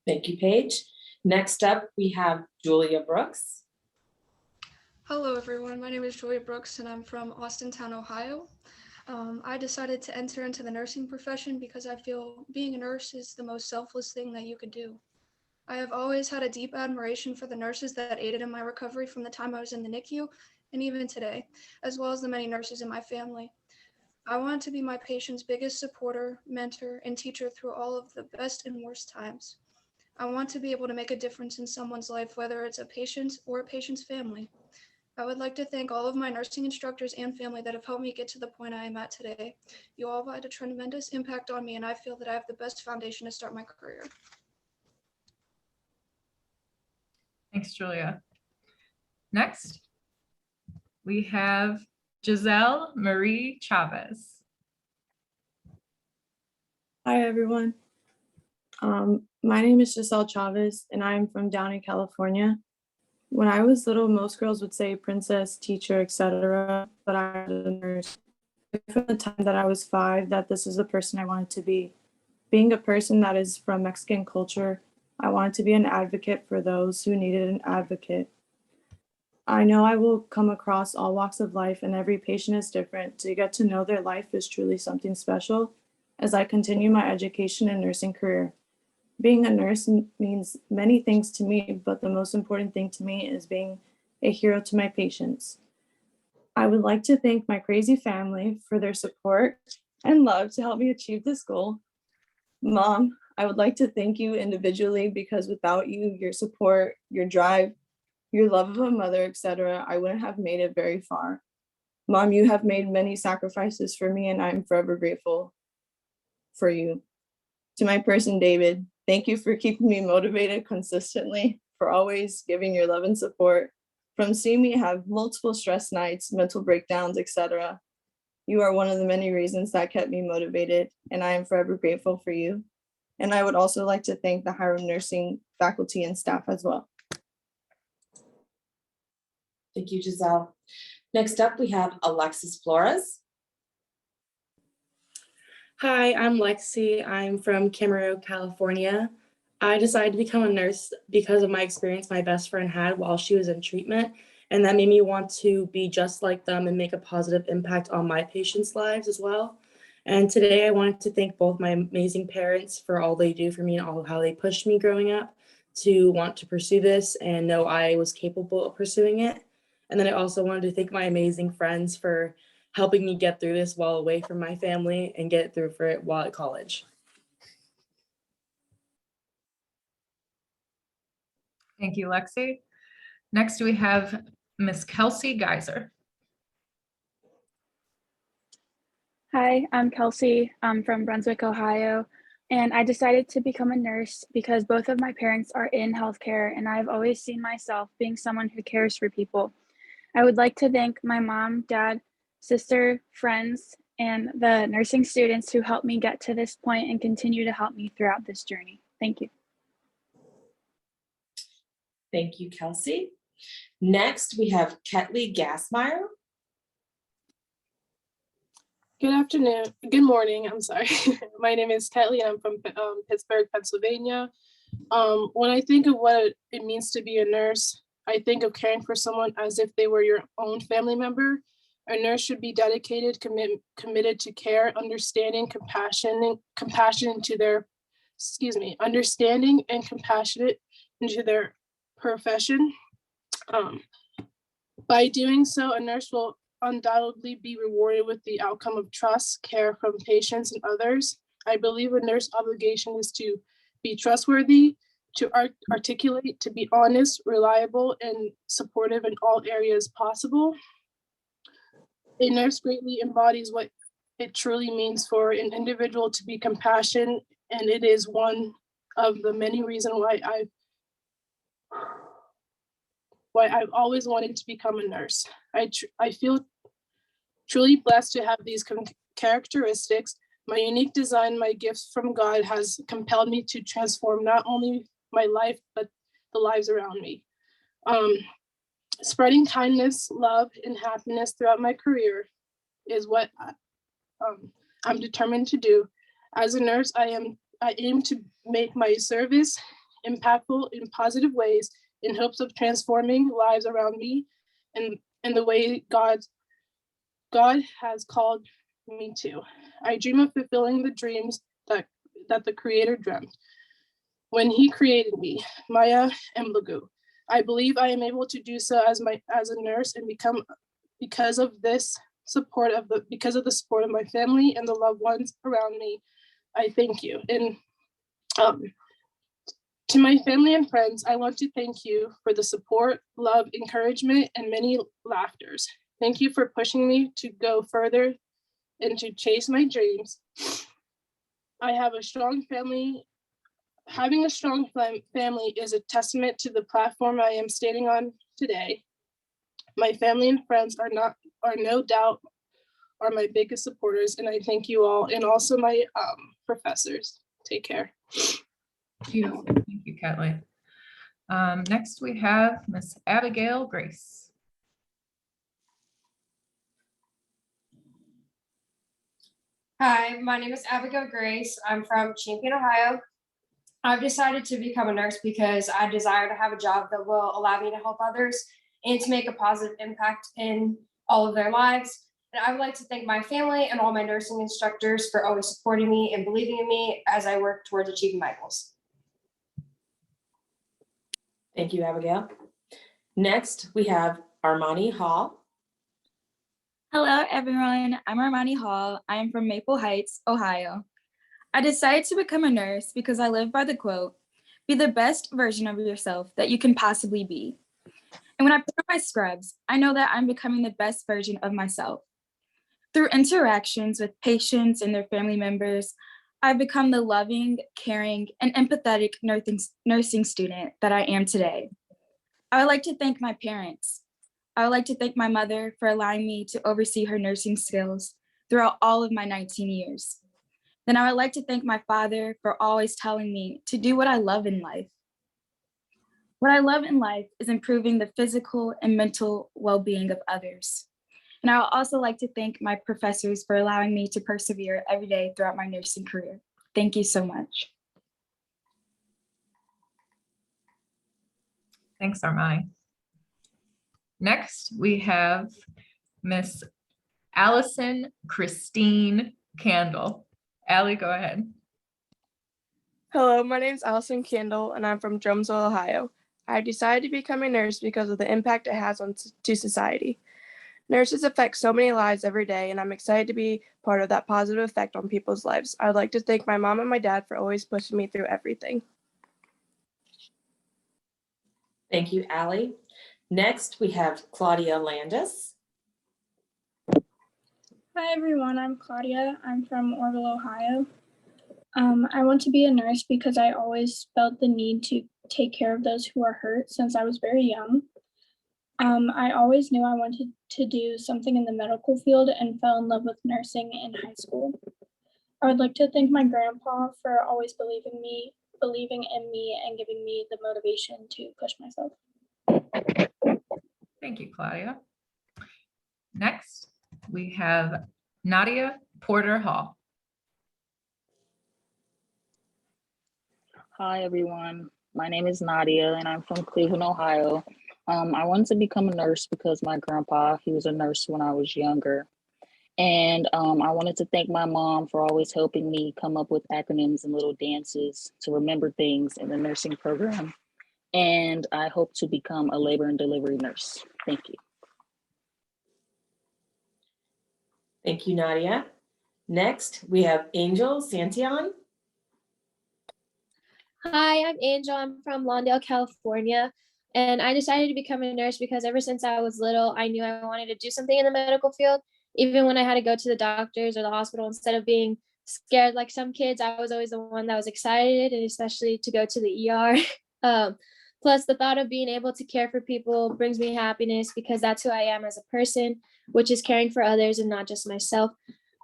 Thank you, Paige. Next up, we have Julia Brooks. Hello, everyone. My name is Julia Brooks, and I'm from Austintown, Ohio. I decided to enter into the nursing profession because I feel being a nurse is the most selfless thing that you could do. I have always had a deep admiration for the nurses that aided in my recovery from the time I was in the NICU and even today, as well as the many nurses in my family. I want to be my patient's biggest supporter, mentor, and teacher through all of the best and worst times. I want to be able to make a difference in someone's life, whether it's a patient or a patient's family. I would like to thank all of my nursing instructors and family that have helped me get to the point I am at today. You all have had a tremendous impact on me, and I feel that I have the best foundation to start my career. Thanks, Julia. Next, we have Giselle Marie Chavez. Hi, everyone. My name is Giselle Chavez, and I'm from Downey, California. When I was little, most girls would say princess, teacher, etc., but I was a nurse. From the time that I was 5, that this is the person I wanted to be. Being a person that is from Mexican culture, I wanted to be an advocate for those who needed an advocate. I know I will come across all walks of life, and every patient is different. To get to know their life is truly something special as I continue my education and nursing career. Being a nurse means many things to me, but the most important thing to me is being a hero to my patients. I would like to thank my crazy family for their support and love to help me achieve this goal. Mom, I would like to thank you individually because without you, your support, your drive, your love of a mother, etc., I wouldn't have made it very far. Mom, you have made many sacrifices for me, and I'm forever grateful for you. To my person, David, thank you for keeping me motivated consistently, for always giving your love and support, from seeing me have multiple stress nights, mental breakdowns, etc. You are one of the many reasons that kept me motivated, and I am forever grateful for you. And I would also like to thank the Hiram Nursing faculty and staff as well. Thank you, Giselle. Next up, we have Alexis Flores. Hi, I'm Lexi. I'm from Camarillo, California. I decided to become a nurse because of my experience my best friend had while she was in treatment, and that made me want to be just like them and make a positive impact on my patients' lives as well. And today I wanted to thank both my amazing parents for all they do for me and all how they pushed me growing up to want to pursue this and know I was capable of pursuing it. And then I also wanted to thank my amazing friends for helping me get through this while away from my family and get through for it while at college. Thank you, Lexi. Next, we have Miss Kelsey Geyser. Hi, I'm Kelsey. I'm from Brunswick, Ohio, and I decided to become a nurse because both of my parents are in healthcare, and I've always seen myself being someone who cares for people. I would like to thank my mom, dad, sister, friends, and the nursing students who helped me get to this point and continue to help me throughout this journey. Thank you. Thank you, Kelsey. Next, we have Ketley Gassmeyer. Good afternoon. Good morning. I'm sorry. My name is Ketley. I'm from Pittsburgh, Pennsylvania. When I think of what it means to be a nurse, I think of caring for someone as if they were your own family member. A nurse should be dedicated, committed to care, understanding, compassion to their, understanding and compassionate into their profession. By doing so, a nurse will undoubtedly be rewarded with the outcome of trust, care from patients and others. I believe a nurse obligation is to be trustworthy, to articulate, to be honest, reliable, and supportive in all areas possible. A nurse greatly embodies what it truly means for an individual to be compassionate, and it is one of the many reasons why I've always wanted to become a nurse. I feel truly blessed to have these characteristics. My unique design, my gifts from God has compelled me to transform not only my life, but the lives around me. Spreading kindness, love, and happiness throughout my career is what I'm determined to do. As a nurse, I aim to make my service impactful in positive ways in hopes of transforming lives around me and in the way God has called me to. I dream of fulfilling the dreams that the Creator dreamt when He created me, Maya and Blagu. I believe I am able to do so as a nurse and because of the support of my family and the loved ones around me. I thank you. And to my family and friends, I want to thank you for the support, love, encouragement, and many laughters. Thank you for pushing me to go further and to chase my dreams. I have a strong family. Having a strong family is a testament to the platform I am standing on today. My family and friends are no doubt my biggest supporters, and I thank you all, and also my professors. Take care. Beautiful. Thank you, Ketley. Next, we have Miss Abigail Grace. Hi, my name is Abigail Grace. I'm from Champion, Ohio. I've decided to become a nurse because I desire to have a job that will allow me to help others and to make a positive impact in all of their lives. And I would like to thank my family and all my nursing instructors for always supporting me and believing in me as I work towards achieving my goals. Thank you, Abigail. Next, we have Armani Hall. Hello, everyone. I'm Armani Hall. I am from Maple Heights, Ohio. I decided to become a nurse because I live by the quote, "Be the best version of yourself that you can possibly be." And when I put on my scrubs, I know that I'm becoming the best version of myself. Through interactions with patients and their family members, I've become the loving, caring, and empathetic nursing student that I am today. I would like to thank my parents. I would like to thank my mother for allowing me to oversee her nursing skills throughout all of my 19 years. Then I would like to thank my father for always telling me to do what I love in life. What I love in life is improving the physical and mental well-being of others. And I would also like to thank my professors for allowing me to persevere every day throughout my nursing career. Thank you so much. Thanks, Armani. Next, we have Miss Allison Christine Candle. Allie, go ahead. Hello, my name is Allison Candle, and I'm from Drumsville, Ohio. I decided to become a nurse because of the impact it has to society. Nurses affect so many lives every day, and I'm excited to be part of that positive effect on people's lives. I would like to thank my mom and my dad for always pushing me through everything. Thank you, Allie. Next, we have Claudia Landis. Hi everyone, I'm Claudia. I'm from Orville, Ohio. I want to be a nurse because I always felt the need to take care of those who are hurt since I was very young. I always knew I wanted to do something in the medical field and fell in love with nursing in high school. I would like to thank my grandpa for always believing believing in me and giving me the motivation to push myself. Thank you, Claudia. Next, we have Nadia Porter Hall. Hi, everyone. My name is Nadia, and I'm from Cleveland, Ohio. I wanted to become a nurse because my grandpa, he was a nurse when I was younger. And I wanted to thank my mom for always helping me come up with acronyms and little dances to remember things in the nursing program. And I hope to become a labor and delivery nurse. Thank you. Thank you, Nadia. Next, we have Angel Santion. Hi, I'm Angel. I'm from Lawndale, California. And I decided to become a nurse because ever since I was little, I knew I wanted to do something in the medical field. Even when I had to go to the doctors or the hospital, instead of being scared like some kids, I was always the one that was excited, and especially to go to the ER. Plus, the thought of being able to care for people brings me happiness because that's who I am as a person, which is caring for others and not just myself.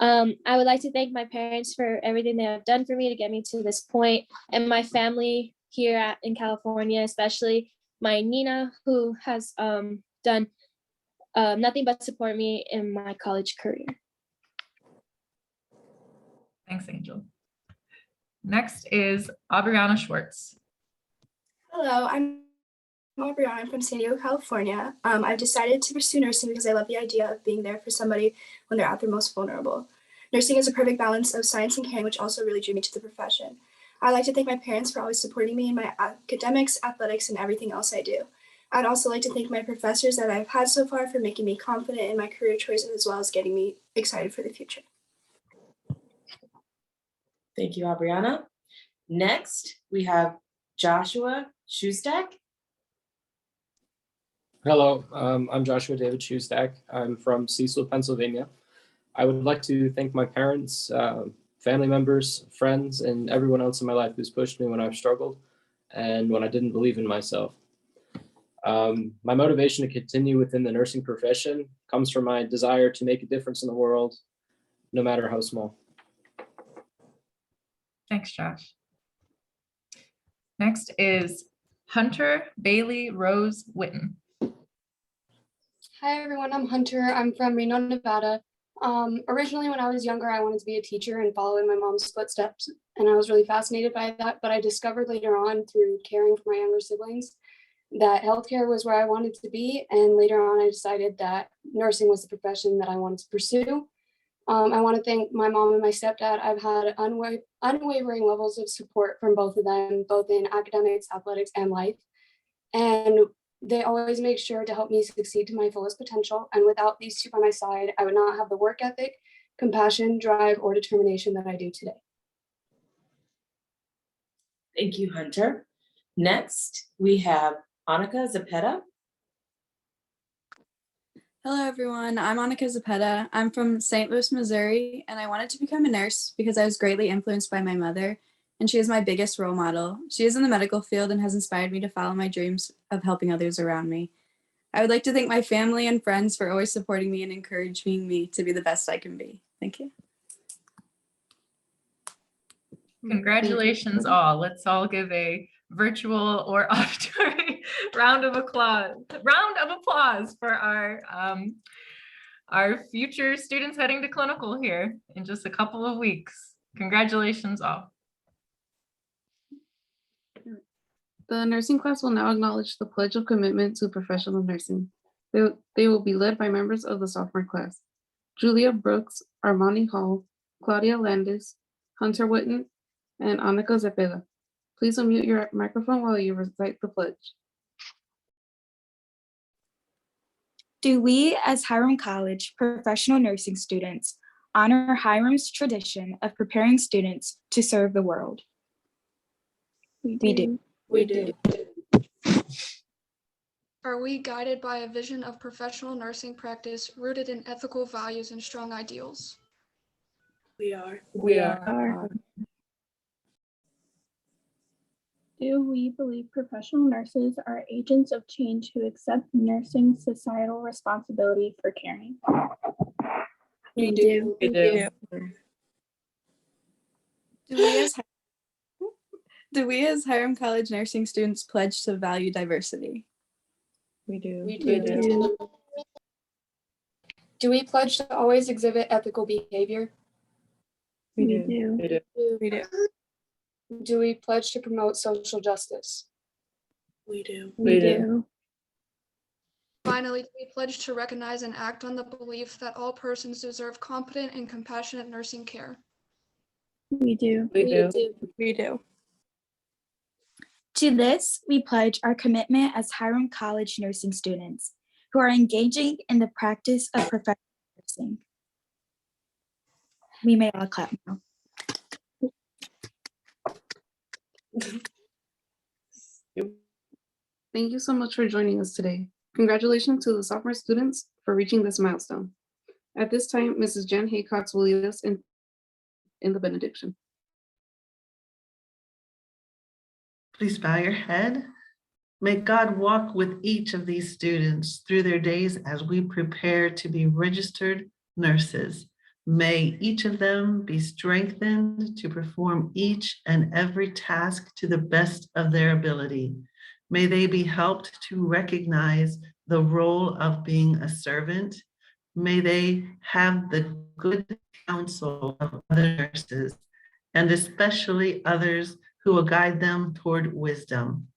I would like to thank my parents for everything they have done for me to get me to this point, and my family here in California, especially my Nina, who has done nothing but support me in my college career. Thanks, Angel. Next is Aubriana Schwartz. Hello, I'm Aubriana. I'm from San Diego, California. I've decided to pursue nursing because I love the idea of being there for somebody when they're at their most vulnerable. Nursing is a perfect balance of science and caring, which also really drew me to the profession. I'd like to thank my parents for always supporting me in my academics, athletics, and everything else I do. I'd also like to thank my professors that I've had so far for making me confident in my career choices as well as getting me excited for the future. Thank you, Aubriana. Next, we have Joshua Shustak. Hello, I'm Joshua David Shustak. I'm from Cecil, Pennsylvania. I would like to thank my parents, family members, friends, and everyone else in my life who's pushed me when I've struggled and when I didn't believe in myself. My motivation to continue within the nursing profession comes from my desire to make a difference in the world, no matter how small. Thanks, Josh. Next is Hunter Bailey Rose Witten. Hi everyone, I'm Hunter. I'm from Reno, Nevada. Originally when I was younger, I wanted to be a teacher and follow in my mom's footsteps. And I was really fascinated by that, but I discovered later on through caring for my younger siblings that healthcare was where I wanted to be. And later on, I decided that nursing was the profession that I wanted to pursue. I want to thank my mom and my stepdad. I've had unwavering levels of support from both of them, both in academics, athletics, and life. And they always make sure to help me succeed to my fullest potential. And without these two by my side, I would not have the work ethic, compassion, drive, or determination that I do today. Thank you, Hunter. Next, we have Annika Zapeta. Hello, everyone. I'm Annika Zapeta. I'm from St. Louis, Missouri, and I wanted to become a nurse because I was greatly influenced by my mother, and she is my biggest role model. She is in the medical field and has inspired me to follow my dreams of helping others around me. I would like to thank my family and friends for always supporting me and encouraging me to be the best I can be. Thank you. Congratulations all. Let's all give a virtual or auditory round of applause for our future students heading to clinical here in just a couple of weeks. Congratulations all. The nursing class will now acknowledge the Pledge of Commitment to Professional Nursing. They will be led by members of the sophomore class: Julia Brooks, Armani Hall, Claudia Landis, Hunter Witten, and Annika Zepeda. Please unmute your microphone while you recite the pledge. Do we, as Hiram College professional nursing students, honor Hiram's tradition of preparing students to serve the world? We do. We do. Are we guided by a vision of professional nursing practice rooted in ethical values and strong ideals? We are. We are. Do we believe professional nurses are agents of change who accept nursing societal responsibility for caring? We do. We do. Do we as Hiram College nursing students pledge to value diversity? We do. We do. Do we pledge to always exhibit ethical behavior? We We do. do. We do. We do. Do we pledge to promote social justice? We do. We do. Finally, we pledge to recognize and act on the belief that all persons deserve competent and compassionate nursing care. We do. We do. We do. To this, we pledge our commitment as Hiram College nursing students who are engaging in the practice of professional nursing. We may all clap now. Thank you so much for joining us today. Congratulations to the sophomore students for reaching this milestone. At this time, Mrs. Jen Haycox will lead us in the benediction. Please bow your head. May God walk with each of these students through their days as we prepare to be registered nurses. May each of them be strengthened to perform each and every task to the best of their ability. May they be helped to recognize the role of being a servant. May they have the good counsel of other nurses, and especially others who will guide them toward wisdom.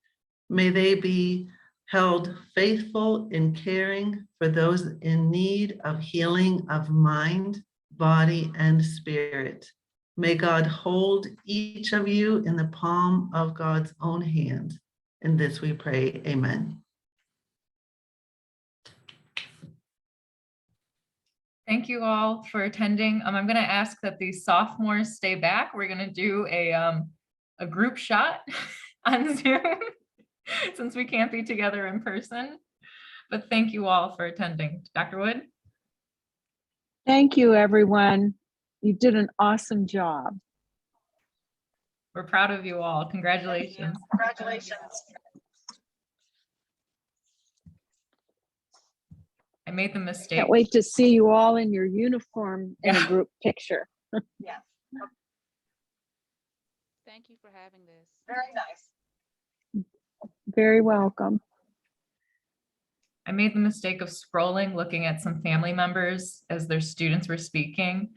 May they be held faithful in caring for those in need of healing of mind, body, and spirit. May God hold each of you in the palm of God's own hand. In this we pray, amen. Thank you all for attending. I'm going to ask that these sophomores stay back. We're going to do a group shot on Zoom since we can't be together in person. But thank you all for attending. Dr. Wood? Thank you, everyone. You did an awesome job. We're proud of you all. Congratulations. Congratulations. I made the mistake. Can't wait to see you all in your uniform in a group picture. Yeah. Thank you for having this. Very nice. Very welcome. I made the mistake of scrolling, looking at some family members as their students were speaking.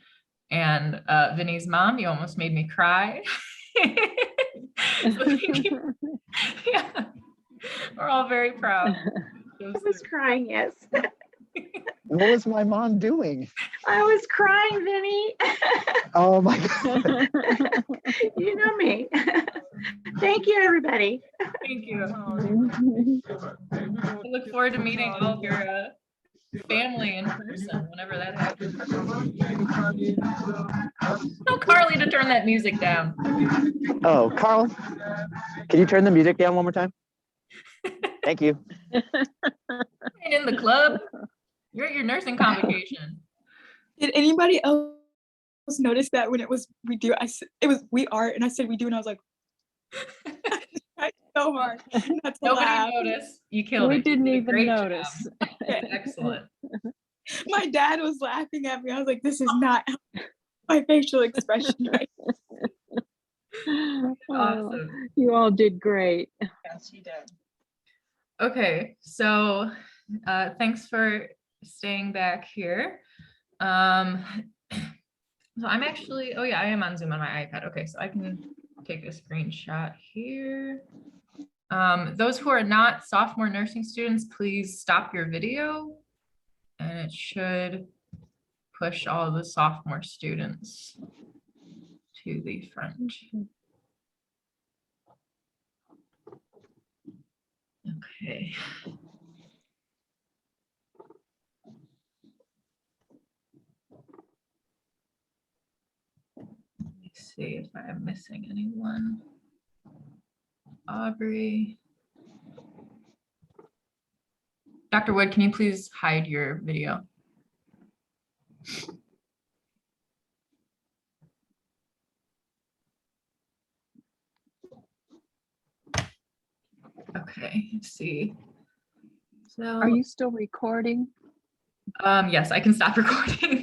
And Vinny's mom, you almost made me cry. So thank you. Yeah. We're all very proud. I was crying, yes. What was my mom doing? I was crying, Vinny. Oh my God. You know me. Thank you, everybody. Thank you. I look forward to meeting all of your family in person whenever that happens. Tell Carly to turn that music down. Oh, Carl, can you turn the music down one more time? Thank you. And in the club, you're at your nursing convocation. Did anybody else notice that when it was we do? I said it was we are, and I said we do, and I was like, I tried so hard not to Nobody laugh. noticed. You killed We it. didn't You did a even great notice. job. Excellent. My dad was laughing at me. I was like, this is not my facial expression right Awesome. You all did great. Yes, you did. Okay, so thanks for staying back here. So I'm actually, oh yeah, I am on Zoom on my iPad. Okay, so I can take a screenshot here. Those who are not sophomore nursing students, please stop your video. And it should push all the sophomore students to the front. Okay. Let me see if I'm missing anyone. Aubrey. Dr. Wood, can you please hide your video? Okay, let's see. So Are you still recording? Yes, I can stop recording.